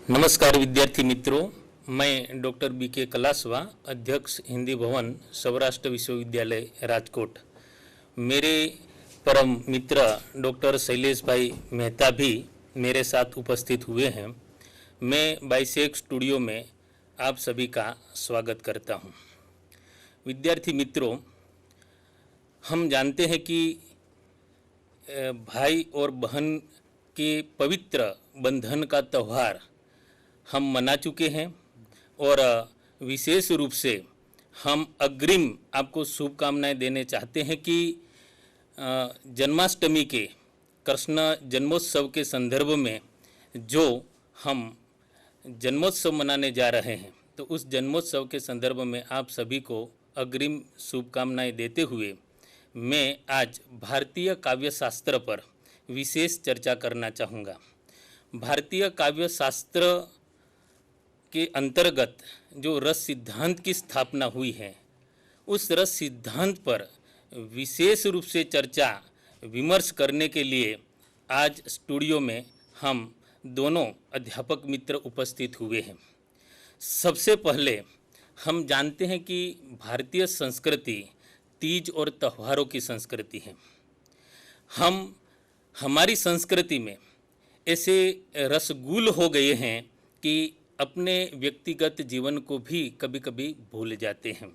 नमस्कार विद्यार्थी मित्रों, मैं डॉक्टर बी.के. कलासवा, अध्यक्ष हिंदी भवन सौराष्ट्र विश्वविद्यालय राजकोट। मेरे परम मित्र डॉक्टर शैलेश भाई मेहता भी मेरे साथ उपस्थित हुए हैं। मैं बाइसेक स्टूडियो में आप सभी का स्वागत करता हूं। विद्यार्थी मित्रों, हम जानते हैं कि भाई और बहन के पवित्र बंधन का त्यौहार हम मना चुके हैं और विशेष रूप से हम अग्रिम आपको शुभकामनाएं देने चाहते हैं कि जन्माष्टमी के कृष्ण जन्मोत्सव के संदर्भ में जो हम जन्मोत्सव मनाने जा रहे हैं, तो उस जन्मोत्सव के संदर्भ में आप सभी को अग्रिम शुभकामनाएं देते हुए मैं आज भारतीय काव्य शास्त्र पर विशेष चर्चा करना चाहूँगा। भारतीय काव्य शास्त्र के अंतर्गत जो रस सिद्धांत की स्थापना हुई है, उस रस सिद्धांत पर विशेष रूप से चर्चा विमर्श करने के लिए आज स्टूडियो में हम दोनों अध्यापक मित्र उपस्थित हुए हैं। सबसे पहले हम जानते हैं कि भारतीय संस्कृति तीज और त्योहारों की संस्कृति है। हमारी संस्कृति में ऐसे रसगुल हो गए हैं कि अपने व्यक्तिगत जीवन को भी कभी कभी भूल जाते हैं।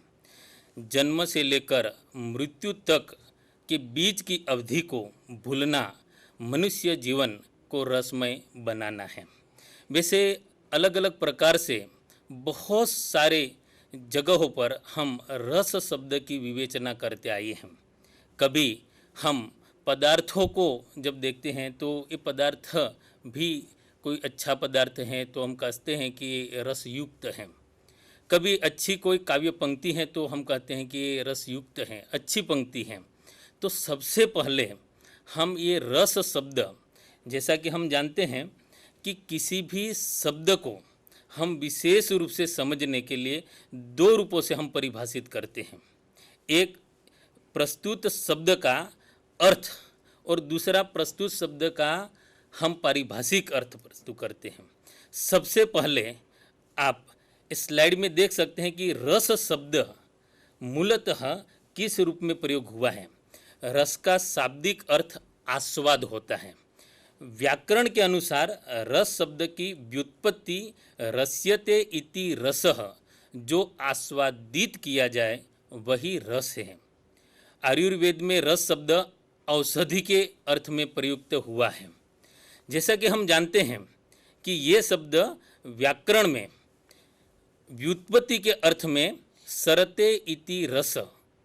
जन्म से लेकर मृत्यु तक के बीच की अवधि को भूलना मनुष्य जीवन को रसमय बनाना है। वैसे अलग अलग प्रकार से बहुत सारे जगहों पर हम रस शब्द की विवेचना करते आए हैं। कभी हम पदार्थों को जब देखते हैं तो ये पदार्थ भी कोई अच्छा पदार्थ है तो हम कहते हैं कि रसयुक्त है। कभी अच्छी कोई काव्य पंक्ति है तो हम कहते हैं कि ये रसयुक्त है, अच्छी पंक्ति है। तो सबसे पहले हम ये रस शब्द, जैसा कि हम जानते हैं कि किसी भी शब्द को हम विशेष रूप से समझने के लिए दो रूपों से हम परिभाषित करते हैं। एक प्रस्तुत शब्द का अर्थ और दूसरा प्रस्तुत शब्द का हम पारिभाषिक अर्थ प्रस्तुत करते हैं। सबसे पहले आप स्लाइड में देख सकते हैं कि रस शब्द मूलतः किस रूप में प्रयोग हुआ है। रस का शाब्दिक अर्थ आस्वाद होता है। व्याकरण के अनुसार रस शब्द की व्युत्पत्ति रस्यते इति रसः, जो आस्वादित किया जाए वही रस है। आयुर्वेद में रस शब्द औषधि के अर्थ में प्रयुक्त हुआ है। जैसा कि हम जानते हैं कि ये शब्द व्याकरण में व्युत्पत्ति के अर्थ में सरते इति रस,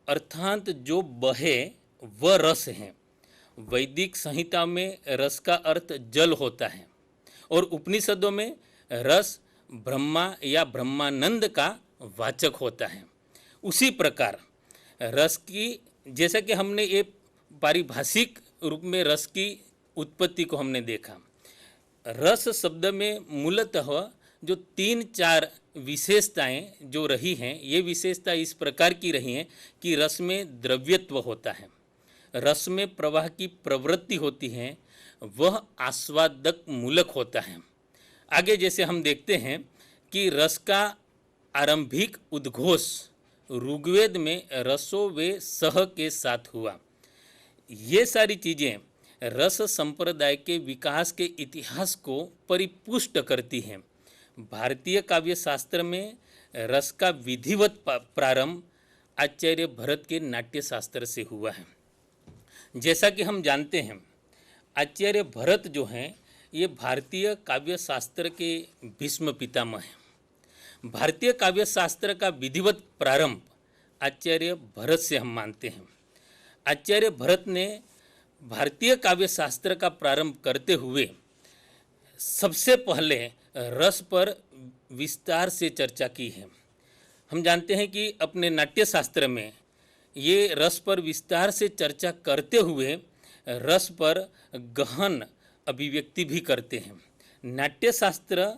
अर्थात जो बहे वह रस है। वैदिक संहिता में रस का अर्थ जल होता है और उपनिषदों में रस ब्रह्मा या ब्रह्मानंद का वाचक होता है। उसी प्रकार रस की, जैसा कि हमने ये पारिभाषिक रूप में रस की उत्पत्ति को हमने देखा। रस शब्द में मूलतः जो 3-4 विशेषताएं जो रही हैं, ये विशेषता इस प्रकार की रही हैं कि रस में द्रव्यत्व होता है, रस में प्रवाह की प्रवृत्ति होती है, वह आस्वादक मूलक होता है। आगे जैसे हम देखते हैं कि रस का आरंभिक उद्घोष ऋग्वेद में रसो वे सह के साथ हुआ। ये सारी चीज़ें रस संप्रदाय के विकास के इतिहास को परिपुष्ट करती हैं। भारतीय काव्य शास्त्र में रस का विधिवत प्रारंभ आचार्य भरत के नाट्य शास्त्र से हुआ है। जैसा कि हम जानते हैं, आचार्य भरत जो हैं ये भारतीय काव्य शास्त्र के भीष्म पितामह हैं। भारतीय काव्य शास्त्र का विधिवत प्रारंभ आचार्य भरत से हम मानते हैं। आचार्य भरत ने भारतीय काव्य शास्त्र का प्रारंभ करते हुए सबसे पहले रस पर विस्तार से चर्चा की है। हम जानते हैं कि अपने नाट्य शास्त्र में ये रस पर विस्तार से चर्चा करते हुए रस पर गहन अभिव्यक्ति भी करते हैं। नाट्य शास्त्र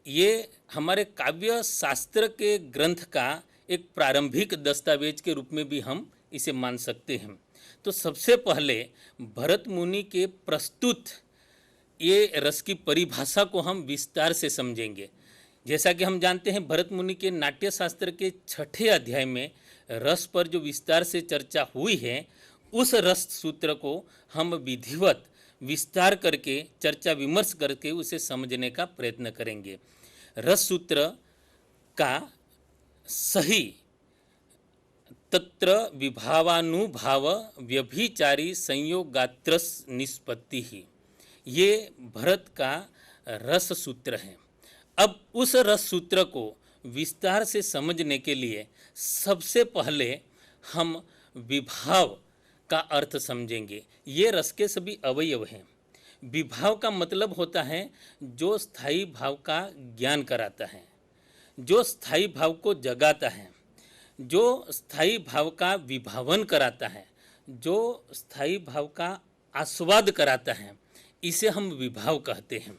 ये हमारे काव्य शास्त्र के ग्रंथ का एक प्रारंभिक दस्तावेज के रूप में भी हम इसे मान सकते हैं। तो सबसे पहले भरत मुनि के प्रस्तुत ये रस की परिभाषा को हम विस्तार से समझेंगे। जैसा कि हम जानते हैं भरत मुनि के नाट्य शास्त्र के 6ठे अध्याय में रस पर जो विस्तार से चर्चा हुई है, उस रस सूत्र को हम विधिवत विस्तार करके चर्चा विमर्श करके उसे समझने का प्रयत्न करेंगे। रस सूत्र का सही तत्र विभावानुभाव व्यभिचारी संयोगात्रस निष्पत्ति ही, ये भरत का रस सूत्र है। अब उस रस सूत्र को विस्तार से समझने के लिए सबसे पहले हम विभाव का अर्थ समझेंगे। ये रस के सभी अवयव हैं। विभाव का मतलब होता है जो स्थायी भाव का ज्ञान कराता है, जो स्थायी भाव को जगाता है, जो स्थायी भाव का विभावन कराता है, जो स्थायी भाव का आस्वाद कराता है, इसे हम विभाव कहते हैं।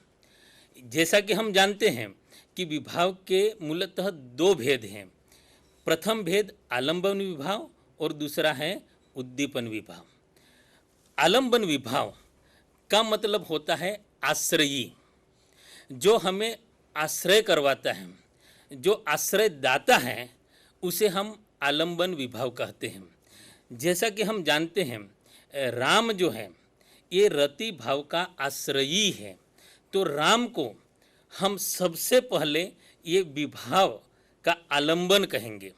जैसा कि हम जानते हैं कि विभाव के मूलतः दो भेद हैं। प्रथम भेद आलंबन विभाव और दूसरा है उद्दीपन विभाव। आलंबन विभाव का मतलब होता है आश्रयी, जो हमें आश्रय करवाता है, जो आश्रय दाता है, उसे हम आलंबन विभाव कहते हैं। जैसा कि हम जानते हैं राम जो है ये रति भाव का आश्रयी है, तो राम को हम सबसे पहले ये विभाव का आलंबन कहेंगे।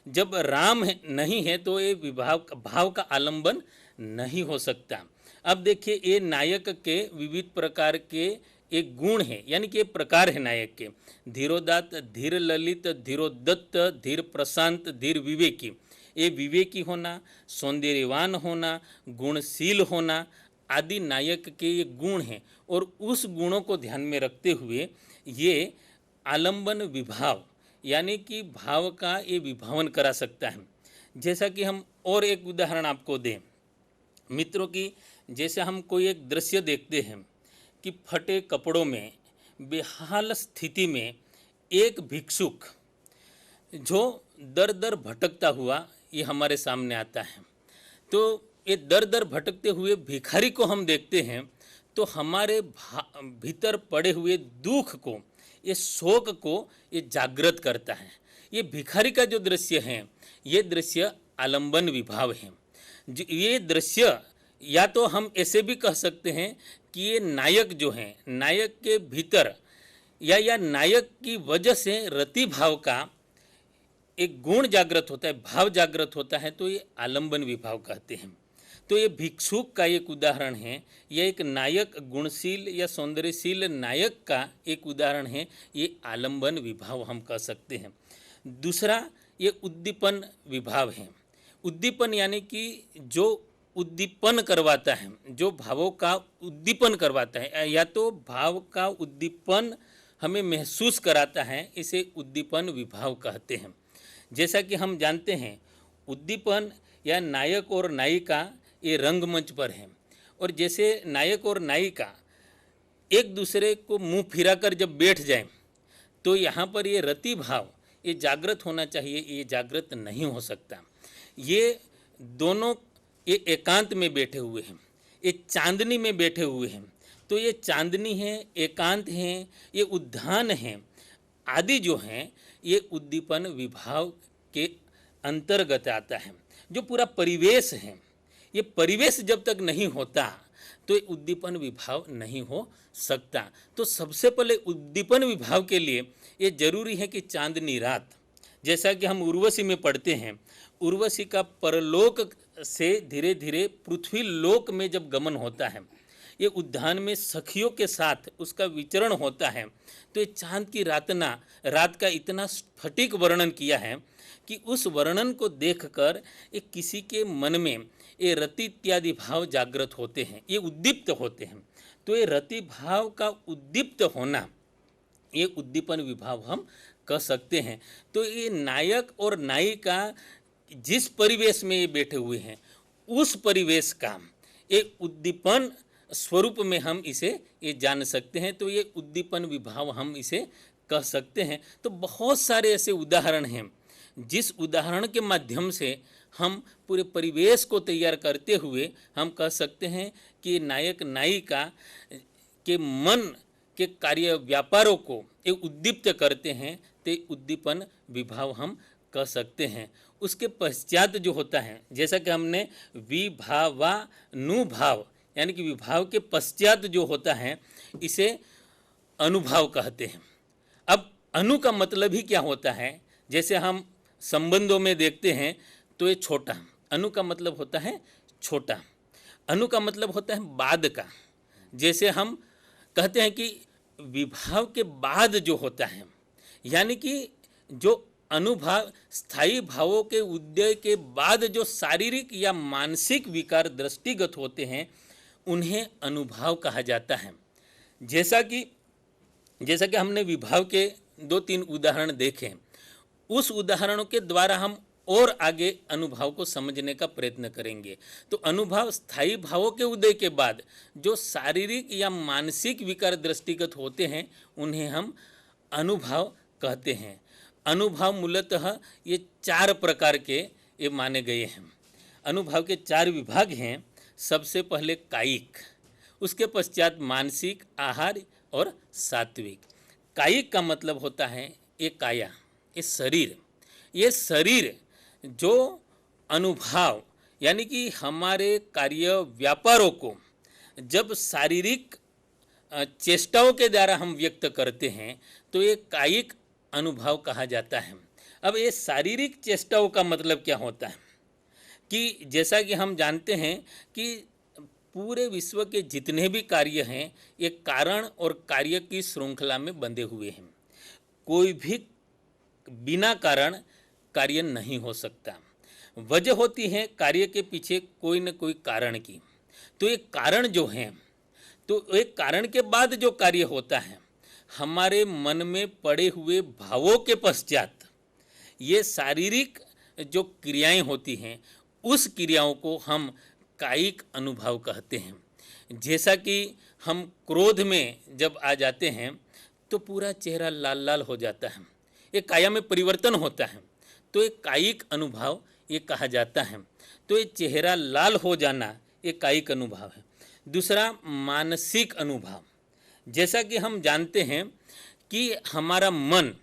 जब राम नहीं है तो ये भाव का आलंबन नहीं हो सकता। अब देखिए ये नायक के विविध प्रकार के एक गुण है, यानी कि प्रकार है नायक के। धीरोदात्त, धीर ललित, धीरोदत्त, धीर प्रशांत, धीर विवेकी। ये विवेकी होना, सौंदर्यवान होना, गुणशील होना आदि नायक के ये गुण हैं, और उस गुणों को ध्यान में रखते हुए ये आलंबन विभाव यानी कि भाव का ये विभावन करा सकता है। जैसा कि हम और एक उदाहरण आपको दें मित्रों की, जैसे हम कोई एक दृश्य देखते हैं कि फटे कपड़ों में बेहाल स्थिति में एक भिक्षुक जो दर दर भटकता हुआ ये हमारे सामने आता है, तो ये दर दर भटकते हुए भिखारी को हम देखते हैं तो हमारे भीतर पड़े हुए दुख को, ये शोक को ये जागृत करता है। ये भिखारी का जो दृश्य है ये दृश्य आलंबन विभाव है। ये दृश्य या तो हम ऐसे भी कह सकते हैं कि ये नायक जो है, नायक के भीतर या नायक की वजह से रति भाव का एक गुण जागृत होता है, भाव जागृत होता है, तो ये आलंबन विभाव कहते हैं। तो ये भिक्षुक का एक उदाहरण है, यह एक नायक गुणशील या सौंदर्यशील नायक का एक उदाहरण है। ये आलंबन विभाव हम कह सकते हैं। दूसरा ये उद्दीपन विभाव है। उद्दीपन यानी कि जो उद्दीपन करवाता है, जो भावों का उद्दीपन करवाता है, या तो भाव का उद्दीपन हमें महसूस कराता है, इसे उद्दीपन विभाव कहते हैं। जैसा कि हम जानते हैं उद्दीपन या नायक और नायिका ये रंगमंच पर हैं, और जैसे नायक और नायिका एक दूसरे को मुंह फिराकर जब बैठ जाएं तो यहाँ पर ये रति भाव ये जागृत होना चाहिए, ये जागृत नहीं हो सकता। ये दोनों ये एकांत में बैठे हुए हैं, ये चांदनी में बैठे हुए हैं, तो ये चांदनी है, एकांत है, ये उद्यान है आदि जो हैं ये उद्दीपन विभाव के अंतर्गत आता है। जो पूरा परिवेश है, ये परिवेश जब तक नहीं होता तो ये उद्दीपन विभाव नहीं हो सकता। तो सबसे पहले उद्दीपन विभाव के लिए ये जरूरी है कि चांदनी रात, जैसा कि हम उर्वशी में पढ़ते हैं, उर्वशी का परलोक से धीरे धीरे पृथ्वी लोक में जब गमन होता है, ये उद्यान में सखियों के साथ उसका विचरण होता है, तो ये चांद की रात का इतना स्फटिक वर्णन किया है कि उस वर्णन को देखकर एक किसी के मन में ये रति इत्यादि भाव जागृत होते हैं, ये उद्दीप्त होते हैं। तो ये रति भाव का उद्दीप्त होना ये उद्दीपन विभाव हम कह सकते हैं। तो ये नायक और नायिका जिस परिवेश में ये बैठे हुए हैं उस परिवेश का एक उद्दीपन स्वरूप में हम इसे ये जान सकते हैं, तो ये उद्दीपन विभाव हम इसे कह सकते हैं। तो बहुत सारे ऐसे उदाहरण हैं जिस उदाहरण के माध्यम से हम पूरे परिवेश को तैयार करते हुए हम कह सकते हैं कि नायक नायिका के मन के कार्य व्यापारों को ये उद्दीप्त करते हैं, तो उद्दीपन विभाव हम कह सकते हैं। उसके पश्चात जो होता है, जैसा कि हमने विभावानुभाव यानी कि विभाव के पश्चात जो होता है, इसे अनुभाव कहते हैं। अब अनु का मतलब ही क्या होता है, जैसे हम संबंधों में देखते हैं तो ये छोटा, अनु का मतलब होता है छोटा, अनु का मतलब होता है बाद का। जैसे हम कहते हैं कि विभाव के बाद जो होता है, यानी कि जो अनुभाव स्थायी भावों के उदय के बाद जो शारीरिक या मानसिक विकार दृष्टिगत होते हैं, उन्हें अनुभाव कहा जाता है। जैसा कि हमने विभाव के 2-3 उदाहरण देखे, उस उदाहरणों के द्वारा हम और आगे अनुभाव को समझने का प्रयत्न करेंगे। तो अनुभाव स्थायी भावों के उदय के बाद जो शारीरिक या मानसिक विकार दृष्टिगत होते हैं, उन्हें हम अनुभाव कहते हैं। अनुभाव मूलतः ये 4 प्रकार के ये माने गए हैं। अनुभाव के 4 विभाग हैं। सबसे पहले कायिक, उसके पश्चात मानसिक, आहार और सात्विक। कायिक का मतलब होता है ये काया, ये शरीर। ये शरीर जो अनुभाव यानी कि हमारे कार्य व्यापारों को जब शारीरिक चेष्टाओं के द्वारा हम व्यक्त करते हैं, तो ये कायिक अनुभाव कहा जाता है। अब ये शारीरिक चेष्टाओं का मतलब क्या होता है कि जैसा कि हम जानते हैं कि पूरे विश्व के जितने भी कार्य हैं, ये कारण और कार्य की श्रृंखला में बंधे हुए हैं। कोई भी बिना कारण कार्य नहीं हो सकता। वजह होती है कार्य के पीछे कोई न कोई कारण की। तो ये कारण जो हैं, तो एक कारण के बाद जो कार्य होता है, हमारे मन में पड़े हुए भावों के पश्चात ये शारीरिक जो क्रियाएं होती हैं, उस क्रियाओं को हम कायिक अनुभाव कहते हैं। जैसा कि हम क्रोध में जब आ जाते हैं तो पूरा चेहरा लाल लाल हो जाता है, ये काया में परिवर्तन होता है, तो एक कायिक अनुभाव ये कहा जाता है। तो ये चेहरा लाल हो जाना ये कायिक अनुभाव है। दूसरा मानसिक अनुभाव, जैसा कि हम जानते हैं कि हमारा मन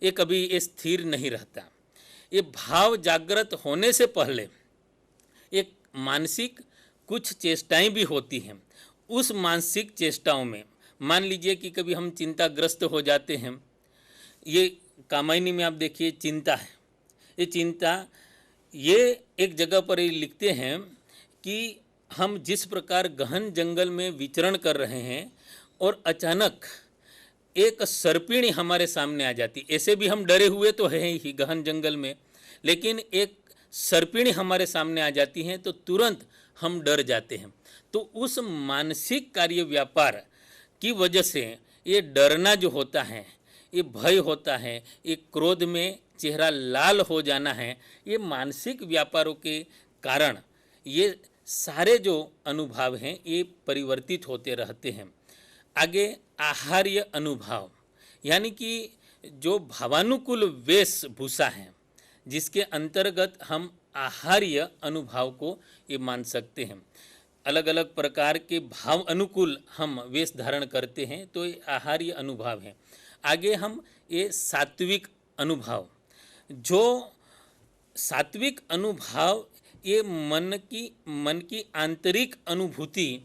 ये कभी ये स्थिर नहीं रहता। ये भाव जागृत होने से पहले एक मानसिक कुछ चेष्टाएं भी होती हैं। उस मानसिक चेष्टाओं में मान लीजिए कि कभी हम चिंताग्रस्त हो जाते हैं। ये कामायनी में आप देखिए चिंता है, ये चिंता ये एक जगह पर ये लिखते हैं कि हम जिस प्रकार गहन जंगल में विचरण कर रहे हैं और अचानक एक सर्पिणी हमारे सामने आ जाती। ऐसे भी हम डरे हुए तो हैं ही गहन जंगल में, लेकिन एक सर्पिणी हमारे सामने आ जाती हैं तो तुरंत हम डर जाते हैं। तो उस मानसिक कार्य व्यापार की वजह से ये डरना जो होता है, ये भय होता है, ये क्रोध में चेहरा लाल हो जाना है, ये मानसिक व्यापारों के कारण ये सारे जो अनुभाव हैं ये परिवर्तित होते रहते हैं। आगे आहार्य अनुभाव, यानी कि जो भावानुकूल वेशभूषा है, जिसके अंतर्गत हम आहार्य अनुभाव को ये मान सकते हैं। अलग अलग प्रकार के भाव अनुकूल हम वेश धारण करते हैं, तो ये आहार्य अनुभाव है। आगे हम ये सात्विक अनुभाव, जो सात्विक अनुभाव ये मन की आंतरिक अनुभूति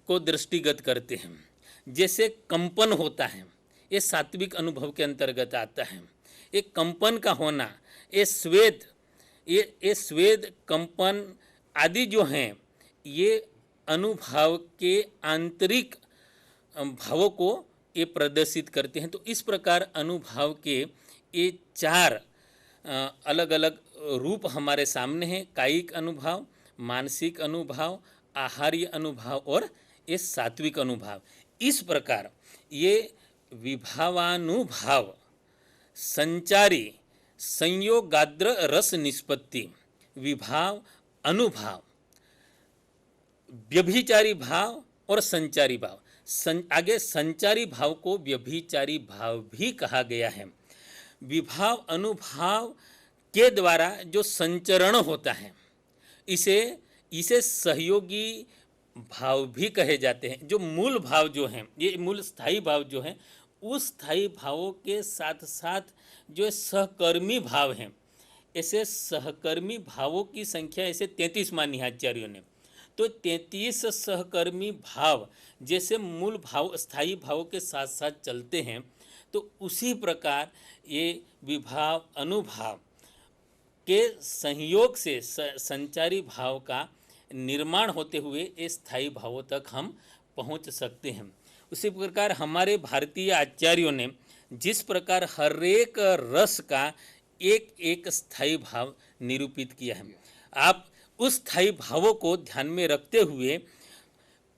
को दृष्टिगत करते हैं। जैसे कंपन होता है, ये सात्विक अनुभव के अंतर्गत आता है। एक कंपन का होना, ये स्वेद कंपन आदि जो हैं, ये अनुभाव के आंतरिक भावों को ये प्रदर्शित करते हैं। तो इस प्रकार अनुभाव के ये 4 अलग अलग रूप हमारे सामने हैं। कायिक अनुभाव, मानसिक अनुभाव, आहार्य अनुभाव और ये सात्विक अनुभाव। इस प्रकार ये विभावानुभाव, संचारी, संयोगाद्र रस निष्पत्ति, विभाव, अनुभाव, व्यभिचारी भाव और संचारी भाव। आगे संचारी भाव को व्यभिचारी भाव भी कहा गया है। विभाव अनुभाव के द्वारा जो संचरण होता है, इसे सहयोगी भाव भी कहे जाते हैं। जो मूल भाव जो हैं, ये मूल स्थायी भाव जो हैं, उस स्थायी भावों के साथ साथ जो सहकर्मी भाव हैं, ऐसे सहकर्मी भावों की संख्या ऐसे 33 मानी है आचार्यों ने। तो 33 सहकर्मी भाव जैसे मूल भाव स्थायी भावों के साथ साथ चलते हैं, तो उसी प्रकार ये विभाव अनुभाव के संयोग से संचारी भाव का निर्माण होते हुए ये स्थायी भावों तक हम पहुंच सकते हैं। उसी प्रकार हमारे भारतीय आचार्यों ने जिस प्रकार हर एक रस का एक एक स्थायी भाव निरूपित किया है, आप उस स्थायी भावों को ध्यान में रखते हुए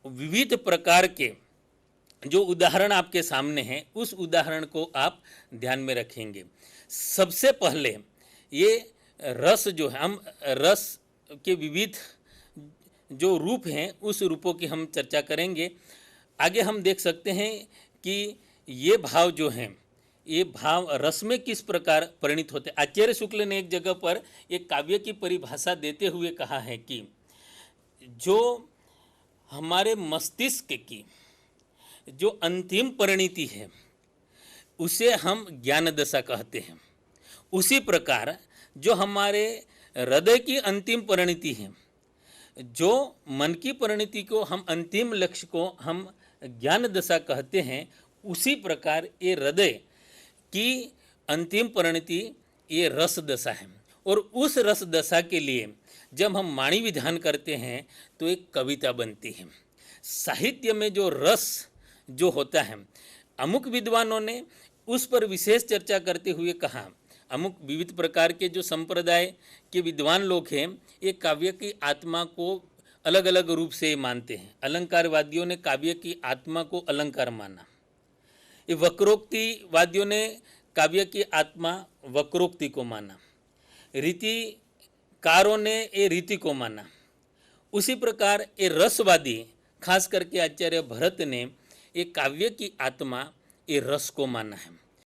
विविध प्रकार के जो उदाहरण आपके सामने हैं, उस उदाहरण को आप ध्यान में रखेंगे। सबसे पहले ये रस जो है, हम रस के विविध जो रूप हैं उस रूपों की हम चर्चा करेंगे। आगे हम देख सकते हैं कि ये भाव जो हैं, ये भाव रस में किस प्रकार परिणित होते हैं। आचार्य शुक्ल ने एक जगह पर एक काव्य की परिभाषा देते हुए कहा है कि जो हमारे मस्तिष्क की जो अंतिम परिणति है उसे हम ज्ञान दशा कहते हैं। उसी प्रकार जो हमारे हृदय की अंतिम परिणति है, जो मन की परिणति को हम अंतिम लक्ष्य को हम ज्ञान दशा कहते हैं, उसी प्रकार ये हृदय की अंतिम परिणति ये रस दशा है। और उस रस दशा के लिए जब हम वाणी विधान करते हैं तो एक कविता बनती है। साहित्य में जो रस जो होता है, अमुक विद्वानों ने उस पर विशेष चर्चा करते हुए कहा, अमुक विविध प्रकार के जो संप्रदाय के विद्वान लोग हैं, ये काव्य की आत्मा को अलग अलग रूप से मानते हैं। अलंकारवादियों ने काव्य की आत्मा को अलंकार माना, ये वक्रोक्तिवादियों ने काव्य की आत्मा वक्रोक्ति को माना, रीतिकारों ने ये रीति को माना। उसी प्रकार ये रसवादी, खास करके आचार्य भरत ने ये काव्य की आत्मा ये रस को माना है।